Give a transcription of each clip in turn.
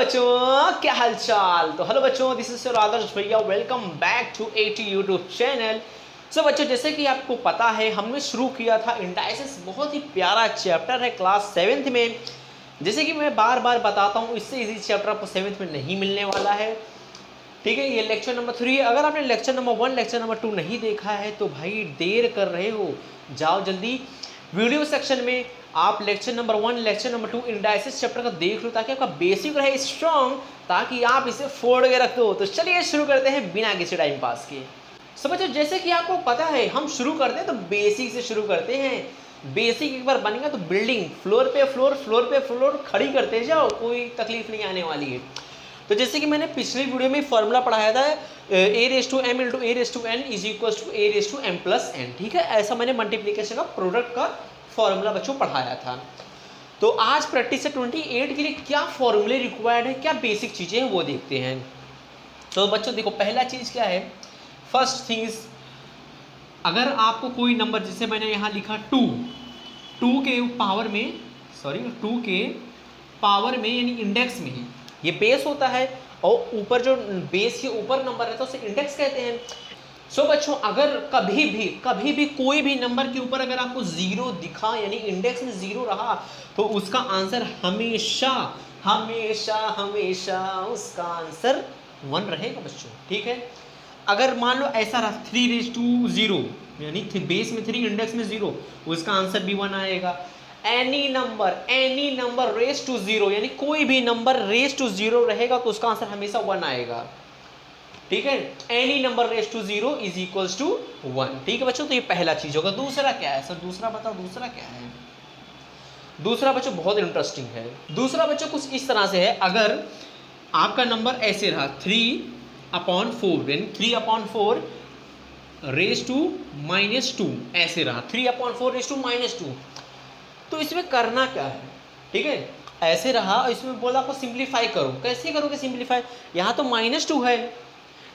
बच्चों, क्या हालचाल। तो हेलो बच्चों, दिस इज आदर्श भैया, welcome back to AT YouTube channel. So बच्चों, जैसे कि आपको पता है हमने शुरू किया था इंडाइसिस, बहुत ही प्यारा चैप्टर है क्लास 7th में। जैसे कि मैं बार बार बताता हूँ, इससे इजी चैप्टर आपको 7th में नहीं मिलने वाला है। ठीक है, ये लेक्चर नंबर 3 है। अगर आपने लेक्चर नंबर 1 लेक्चर नंबर 2 नहीं देखा है तो भाई देर कर रहे हो, जाओ जल्दी वीडियो सेक्शन में आप lecture number 1 lecture number 2 indices chapter का देख लो, ताकि आपका बेसिक रहे स्ट्रॉन्ग, ताकि आप इसे फोड़ के रख दो। तो चलिए शुरू करते हैं बिना किसी टाइम पास के। समझो, जैसे कि आपको पता है हम शुरू करते हैं तो बेसिक से शुरू करते हैं। बेसिक एक बार बनेगा तो बिल्डिंग फ्लोर पे फ्लोर, फ्लोर पे फ्लोर खड़ी करते जाओ, कोई तकलीफ नहीं आने वाली है। तो जैसे कि मैंने पिछली वीडियो में फॉर्मूला पढ़ाया था, a raise to m into a raise to n is equals to a raise to m plus n। ठीक है, ऐसा मैंने मल्टीप्लिकेशन का प्रोडक्ट का फॉर्मूला बच्चों पढ़ाया था। तो आज प्रैक्टिस से 28 के लिए क्या फॉर्मूले रिक्वायर्ड है, क्या बेसिक चीज़ें हैं वो देखते हैं। तो बच्चों देखो, पहला चीज़ क्या है, फर्स्ट थिंग्स, अगर आपको कोई नंबर, जैसे मैंने यहाँ लिखा 2 के पावर में, सॉरी 2 के पावर में यानी इंडेक्स में, ये बेस होता है और ऊपर जो बेस के ऊपर नंबर रहता है उसे इंडेक्स कहते हैं। सो बच्चों, अगर कभी भी कोई भी नंबर के ऊपर अगर आपको जीरो दिखा, यानी इंडेक्स में जीरो रहा, तो उसका आंसर हमेशा हमेशा हमेशा उसका आंसर 1 रहेगा बच्चों। ठीक है, अगर मान लो ऐसा रहा 3 रेज़ टू 0, यानी बेस में 3 इंडेक्स में 0, उसका आंसर भी 1 आएगा। एनी नंबर रेज़ टू 0, यानी कोई भी नंबर रेज़ टू 0 रहेगा तो उसका आंसर हमेशा 1 आएगा। ठीक है, any number raise to 0 is equals to 1। ठीक है बच्चों, तो ये पहला चीज होगा। दूसरा क्या है सर, दूसरा बताओ, दूसरा क्या है। दूसरा बच्चों बहुत इंटरेस्टिंग है। दूसरा बच्चों कुछ इस तरह से है, अगर आपका नंबर ऐसे रहा 3/4, यानी 3/4 रेज़ टू -2, ऐसे रहा 3/4 रेज़ टू -2, तो इसमें करना क्या है। ठीक है, ऐसे रहा और इसमें बोला आपको सिंप्लीफाई करो। कैसे करोगे सिंप्लीफाई, यहाँ तो -2 है,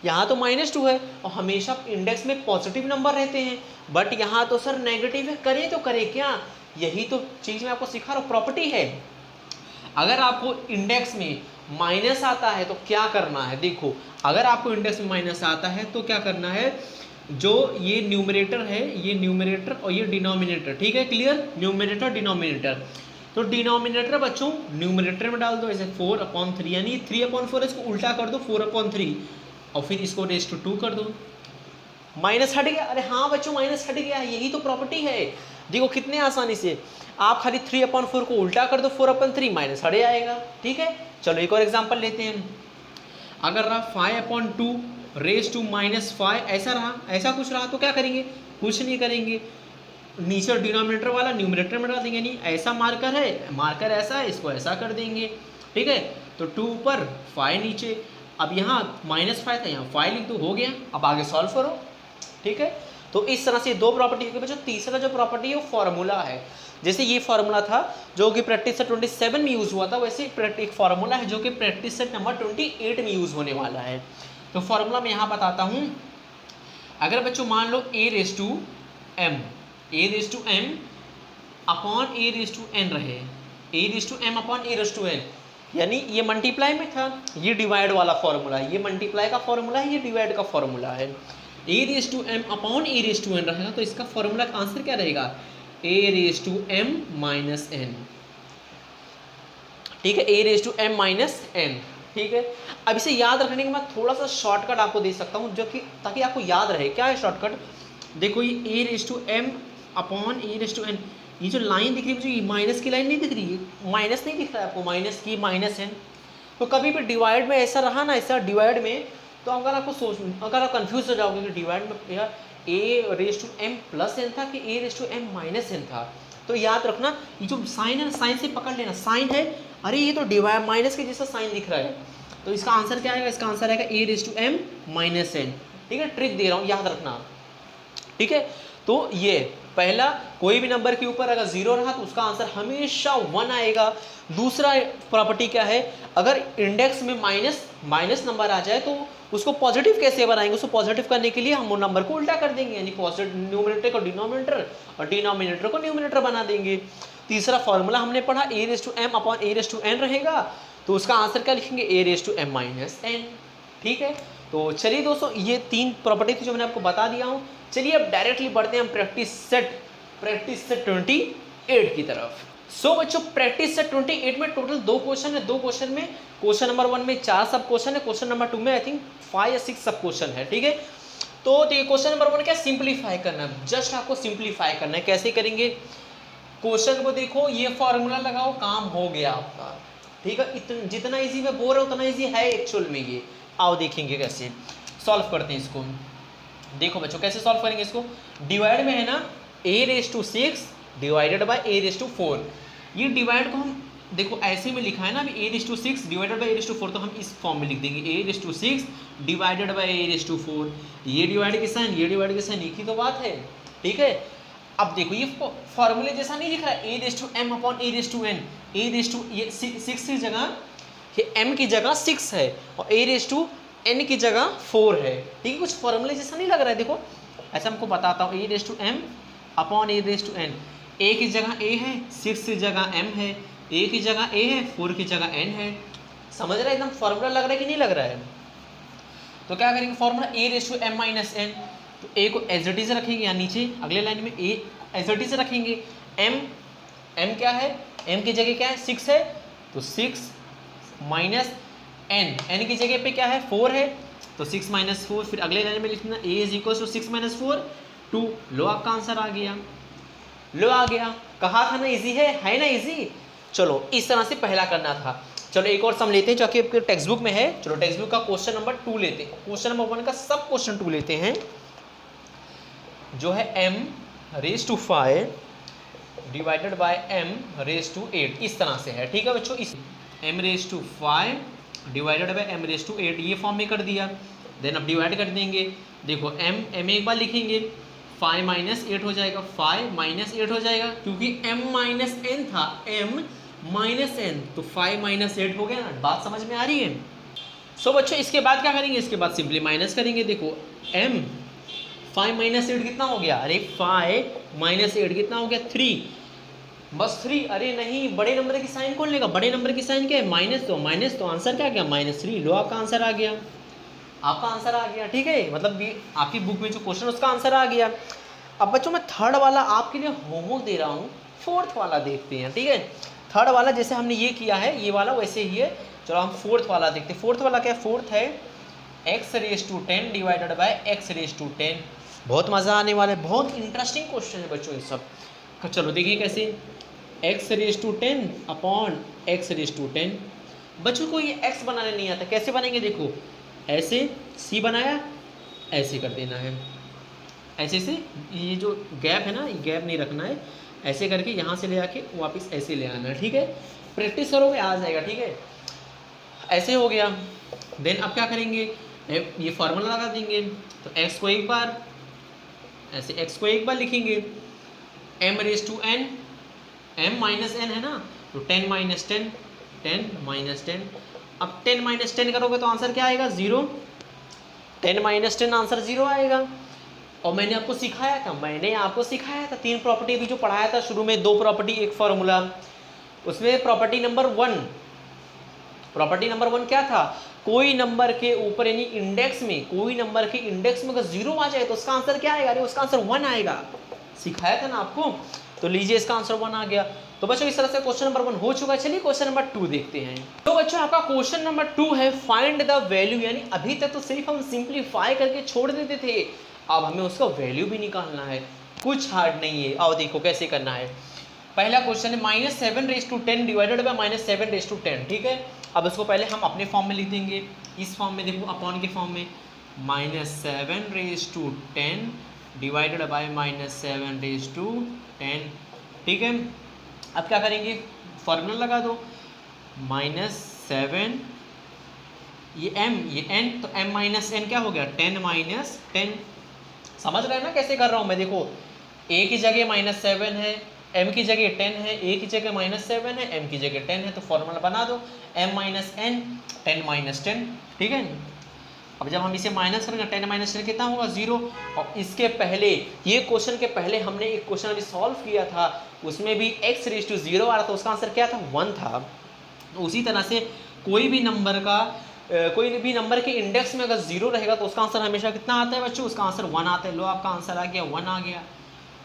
यहाँ तो -2 है और हमेशा इंडेक्स में पॉजिटिव नंबर रहते हैं, बट यहाँ तो सर नेगेटिव है, करें तो करें क्या। यही तो चीज़ मैं आपको सिखा रहा हूँ, प्रॉपर्टी है। अगर आपको इंडेक्स में माइनस आता है तो क्या करना है, देखो अगर आपको इंडेक्स में माइनस आता है तो क्या करना है, जो ये न्यूमरेटर है, ये न्यूमरेटर और ये डिनोमिनेटर, ठीक है क्लियर, न्यूमरेटर डिनोमिनेटर। तो डिनोमिनेटर बच्चों न्यूमरेटर में डाल दो, ऐसे 4/3, यानी 3/4 इसको उल्टा कर दो 4/3, और फिर इसको रेज़ टू 2 कर दो, माइनस हट गया। अरे हाँ बच्चों, माइनस हट गया, यही तो प्रॉपर्टी है। देखो कितने आसानी से आप खाली 3/4 को उल्टा कर दो 4/3, माइनस हट जाएगा। ठीक है, चलो एक और एग्जांपल लेते हैं। अगर रहा 5/2 रेज़ टू -5, ऐसा रहा, ऐसा कुछ रहा तो क्या करेंगे, कुछ नहीं करेंगे, नीचे डिनोमिनेटर वाला न्यूमरेटर में डाल देंगे। नहीं, ऐसा मार्कर है, मार्कर ऐसा है, इसको ऐसा कर देंगे। ठीक है, तो 2 ऊपर 5 नीचे, अब यहाँ -5 था, यहाँ 5 लिख दो, हो गया। अब आगे सॉल्व करो। ठीक है, तो इस तरह से 2 प्रॉपर्टी के बच्चों। तीसरा जो प्रॉपर्टी है वो फॉर्मूला है। जैसे ये फॉर्मूला था जो कि प्रैक्टिस सेट 27 में यूज़ हुआ था, वैसे एक फॉर्मूला है जो कि प्रैक्टिस सेट नंबर 28 में यूज़ होने वाला है। तो फॉर्मूला मैं यहाँ बताता हूँ। अगर बच्चों मान लो a raise to m upon a raise to n रहे, a raise to m upon a raise to n, यानी ये मल्टीप्लाई में था, ये डिवाइड वाला फॉर्मूला है, ये मल्टीप्लाई का फॉर्मूला है, ये डिवाइड का फॉर्मूला है। a raise to m upon a raise to n रहेगा, तो इसका फॉर्मूला का आंसर क्या रहेगा, a raise to m minus n। ठीक है, a raise to m minus n। ठीक है, अब इसे याद रखने के बाद थोड़ा सा शॉर्टकट आपको दे सकता हूँ, जो कि ताकि आपको याद रहे। क्या है शॉर्टकट, देखो ये a raise to m upon a raise to n, ये जो लाइन दिख रही है मुझे, ये माइनस की लाइन नहीं दिख रही है, माइनस नहीं दिख रहा है आपको, माइनस की माइनस n। तो कभी भी डिवाइड में ऐसा रहा ना, ऐसा डिवाइड में, तो अगर आपको अगर आप कंफ्यूज हो जाओगे कि डिवाइड में यार a raise to m plus n था कि a raise to m minus n था, तो याद रखना ये जो साइन है, साइन से पकड़ लेना, साइन है, अरे ये तो डिवाइड माइनस के जैसा साइन दिख रहा है, तो इसका आंसर क्या आएगा, इसका आंसर आएगा a raise to m minus n। ठीक है, ट्रिक दे रहा हूँ, याद रखना। ठीक है, तो ये पहला, कोई भी नंबर के ऊपर अगर 0 रहा तो उसका आंसर हमेशा 1 आएगा। दूसरा प्रॉपर्टी क्या है, अगर इंडेक्स में माइनस नंबर आ जाए तो उसको पॉजिटिव कैसे बनाएंगे, उसको पॉजिटिव करने के लिए हम वो नंबर को उल्टा कर देंगे, यानी पॉजिटिव न्यूमरेटर को डिनोमिनेटर और डिनोमिनेटर को न्यूमरेटर बना देंगे। तीसरा फॉर्मूला हमने पढ़ा a raise to m upon a raise to n रहेगा, तो उसका आंसर क्या लिखेंगे, a raise to m minus n. ठीक है, तो चलिए दोस्तों ये 3 प्रॉपर्टी थी जो मैंने आपको बता दिया हूँ। चलिए अब डायरेक्टली बढ़ते हैं हम प्रैक्टिस सेट 28 की तरफ। सो बच्चों प्रैक्टिस सेट 28 में टोटल 2 क्वेश्चन है। 2 क्वेश्चन में क्वेश्चन नंबर 1 में 4 सब क्वेश्चन है, क्वेश्चन नंबर 2 में आई थिंक 5 या 6 सब क्वेश्चन है। ठीक है, तो देखिए क्वेश्चन नंबर 1 क्या, सिंप्लीफाई करना है, जस्ट आपको सिंप्लीफाई करना है। कैसे करेंगे, क्वेश्चन को देखो, ये फॉर्मूला लगाओ, काम हो गया आपका। ठीक है, जितना इजी मैं बोल रहा हूँ उतना इजी है एक्चुअल में ये। आओ देखेंगे कैसे सॉल्व करते हैं इसको। देखो बच्चों कैसे सॉल्व करेंगे इसको, डिवाइड में है ना a raise to 6 divided by a raise to 4। ये डिवाइड को हम देखो ऐसे में लिखा है ना अभी a raise to 6 divided by a raise to 4, तो हम इस फॉर्म में लिख देंगे a raise to 6 divided by a raise to 4। ये डिवाइड के साइन ये डिवाइड के साइन एक ही तो बात है। ठीक है, अब देखो ये फॉर्मूले जैसा नहीं लिख रहा है, a raise to m upon a raise to n। a raise to ये 6 की जगह ये m की जगह 6 है और a रेज टू n की जगह 4 है। ठीक है, कुछ फॉर्मूले जैसा नहीं लग रहा है। देखो ऐसा हमको बताता हूँ, a raise to m upon a raise to n, a की जगह a है, 6 की जगह m है, a की जगह a है, 4 की जगह n है। समझ रहा है, एकदम फॉर्मूला लग रहा है कि नहीं लग रहा है। तो क्या करेंगे, formula a raise to m minus n, तो a को एज इट इज रखेंगे, यहाँ नीचे अगले लाइन में a एज इट इज रखेंगे। m क्या है, m की जगह क्या है 6 है, तो 6 माइनस n की जगह पे क्या है 4 है, तो 6 माइनस 4, फिर अगले लाइन में लिखना a is equal to 6 minus 4 2। लो आपका आंसर आ गया, लो आ गया। कहा था ना इजी है ना इजी। चलो इस तरह से पहला करना था। चलो एक और सम लेते हैं जो कि आपके टेक्स्ट बुक में है। चलो टेक्स्ट बुक का क्वेश्चन नंबर 2 लेते हैं। क्वेश्चन नंबर 1 का सब क्वेश्चन 2 लेते हैं, जो है m raise to 5 divided by m raise to 8, इस तरह से है। ठीक है बच्चों, इस m raise to 5 divided by m raise to 8 ये फॉर्म में कर दिया। देन अब डिवाइड कर देंगे। देखो m एक बार लिखेंगे, 5 माइनस 8 हो जाएगा, 5 माइनस 8 हो जाएगा, क्योंकि m माइनस n था, m माइनस n, तो 5 माइनस 8 हो गया ना। बात समझ में आ रही है। सो बच्चों इसके बाद क्या करेंगे, इसके बाद सिंपली माइनस करेंगे। देखो m 5 माइनस 8 कितना हो गया, अरे 5 माइनस 8 कितना हो गया 3, बस 3। अरे नहीं, बड़े नंबर की साइन कौन लेगा, बड़े नंबर की साइन क्या है माइनस, तो आंसर क्या गया -3। लो आपका आंसर आ गया, आपका आंसर आ गया। ठीक है, मतलब ये आपकी बुक में जो क्वेश्चन उसका आंसर आ गया। अब बच्चों मैं थर्ड वाला आपके लिए होमवर्क दे रहा हूँ, फोर्थ वाला देखते हैं। ठीक है, थर्ड वाला जैसे हमने ये किया है ये वाला वैसे ही है। चलो हम फोर्थ वाला देखते हैं। फोर्थ वाला क्या है, फोर्थ है x raise to 10 divided by x raise to 10। बहुत मज़ा आने वाला है, बहुत इंटरेस्टिंग क्वेश्चन है बच्चों ये सब। चलो देखिए कैसे, x raise to 10 upon x raise to 10। बच्चों को ये x बनाने नहीं आता, कैसे बनेंगे देखो, ऐसे c बनाया, ऐसे कर देना है, ऐसे से ये जो गैप है ना, ये गैप नहीं रखना है, ऐसे करके यहाँ से ले आके वापस ऐसे ले आना है। ठीक है, प्रैक्टिस करोगे आ जाएगा। ठीक है, ऐसे हो गया। देन अब क्या करेंगे, ये फार्मूला लगा देंगे। तो x को एक बार ऐसे, x को एक बार लिखेंगे, m raise to n, m minus n है ना, तो 10 माइनस 10, 10 माइनस 10। अब 10 माइनस 10 करोगे तो आंसर क्या आएगा 0। 10 माइनस 10 आंसर 0 आएगा। और मैंने आपको सिखाया था 3 प्रॉपर्टी भी जो पढ़ाया था शुरू में, 2 प्रॉपर्टी 1 फार्मूला। उसमें प्रॉपर्टी नंबर 1 क्या था, कोई नंबर के ऊपर यानी इंडेक्स में, कोई नंबर के इंडेक्स में अगर 0 आ जाए तो उसका आंसर क्या आएगा, अरे उसका आंसर 1 आएगा। सिखाया था ना आपको, तो लीजिए इसका आंसर 1 आ गया। तो बच्चों इस तरह से क्वेश्चन नंबर 1 हो चुका है। चलिए क्वेश्चन नंबर 2 देखते हैं। तो बच्चों आपका क्वेश्चन नंबर 2 है फाइंड द वैल्यू, यानी अभी तक तो सिर्फ हम सिंप्लीफाई करके छोड़ देते थे, अब हमें उसका वैल्यू भी निकालना है। कुछ हार्ड नहीं है, आओ देखो कैसे करना है। पहला क्वेश्चन है -7 raise to 10 divided by -7 raise to 10। ठीक है, अब इसको पहले हम अपने फॉर्म में लिख देंगे, इस फॉर्म में देखो, अपॉन के फॉर्म में, -7 raise to 10 divided by -7 raise to 10। ठीक है, अब क्या करेंगे, फॉर्मूला लगा दो, -7 ये m ये n, तो m माइनस n क्या हो गया 10 माइनस 10। समझ रहे हैं ना कैसे कर रहा हूँ मैं। देखो a की जगह -7 है, m की जगह 10 है, a की जगह -7 है, m की जगह 10 है, तो फॉर्मूला बना दो m माइनस n 10 माइनस 10। ठीक है, अब जब हम इसे माइनस करेंगे 10 माइनस 10 कितना होगा 0। और इसके पहले, ये क्वेश्चन के पहले हमने एक क्वेश्चन अभी सॉल्व किया था, उसमें भी x रेज टू 0 आ रहा था, उसका आंसर क्या था 1 था। तो उसी तरह से कोई भी नंबर का कोई भी नंबर के इंडेक्स में अगर 0 रहेगा तो उसका आंसर हमेशा कितना आता है बच्चों, उसका आंसर 1 आता है। लो आपका आंसर आ गया 1 आ गया।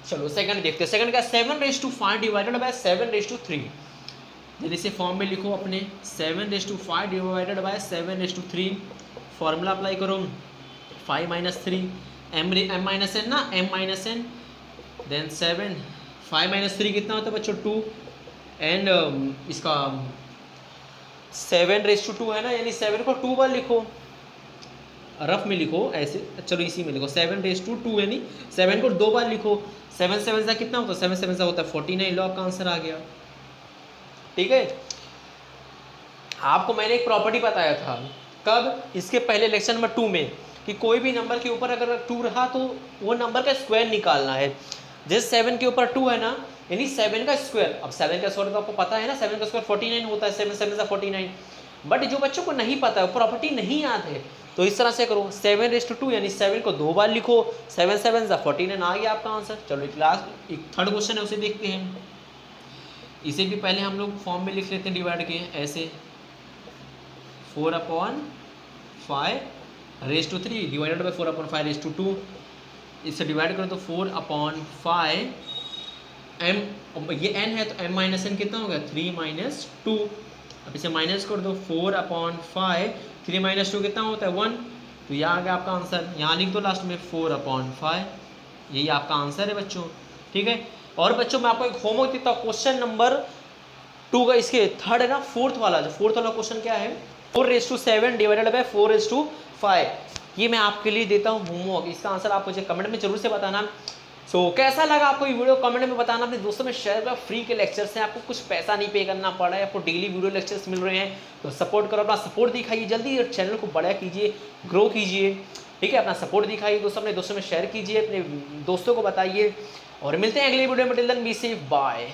चलो सेकंड देखते हैं। सेकंड का 7/5 डिवाइडेड बाय 7/3। जल्दी से फॉर्म में लिखो अपने 7/5 डिवाइडेड बाय 7/3। फॉर्मूला अप्लाई करो 5 - 3 m माइनस एन ना, m माइनस एन देन 7 5 - 3 कितना होता है बच्चों 2 एंड इसका 7/2 है ना, यानी 7 को 2 बार लिखो, रफ में लिखो ऐसे, चलो इसी में लिखो 7/2 यानी 7 को 2 बार लिखो। 7 7 से कितना होता है, 7 7 से होता है 49। लो आपका आंसर आ गया। ठीक है, आपको मैंने एक प्रॉपर्टी बताया था कब, इसके पहले लेक्चर नंबर 2 में, कि कोई भी नंबर के ऊपर अगर 2 रहा तो वो नंबर का स्क्वायर निकालना है। जिस 7 के ऊपर 2 है ना, यानी 7 का स्क्वायर। अब 7 का स्क्वायर तो आपको पता है ना, 7 का स्क्वायर 49 होता है, 7 7 से 49। बट जो बच्चों को नहीं पता है, प्रॉपर्टी नहीं याद है, तो इस तरह से करो 7/2 यानी 7 को 2 बार लिखो, 7 7 से 49 आ गया आपका आंसर। चलो एक लास्ट एक थर्ड क्वेश्चन है, उसे देखते हैं। इसे भी पहले हम लोग फॉर्म में लिख लेते हैं डिवाइड के ऐसे 4/5 डिवाइडेड बाई 4/5 इसे डिवाइड करो तो 4/5 m, ये n है तो m माइनस एन कितना होगा 3 - 2। अब इसे माइनस कर दो 4/5 3 - 2 कितना होता है 1। तो यह आ गया आपका आंसर। यहाँ लिख दो लास्ट में 4/5, यही आपका आंसर है बच्चों। ठीक है, और बच्चों मैं आपको एक होमवर्क देता हूँ, क्वेश्चन नंबर 2 का, इसके थर्ड है ना, फोर्थ वाला क्वेश्चन क्या है, 4/7 डिवाइडेड बाय 4/5। ये मैं आपके लिए देता हूँ होमवर्क, इसका आंसर आप मुझे कमेंट में जरूर से बताना। कैसा लगा आपको ये वीडियो, कमेंट में बताना। अपने दोस्तों में शेयर करो, फ्री के लेक्चर्स हैं, आपको कुछ पैसा नहीं पे करना पड़ रहा है, आपको डेली वीडियो लेक्चर्स मिल रहे हैं। तो सपोर्ट करो, अपना सपोर्ट दिखाइए, जल्दी चैनल को बड़ा कीजिए, ग्रो कीजिए। ठीक है, अपना सपोर्ट दिखाइए दोस्तों, अपने दोस्तों में शेयर कीजिए, अपने दोस्तों को बताइए, और मिलते हैं अगले वीडियो में। Till then be safe, bye.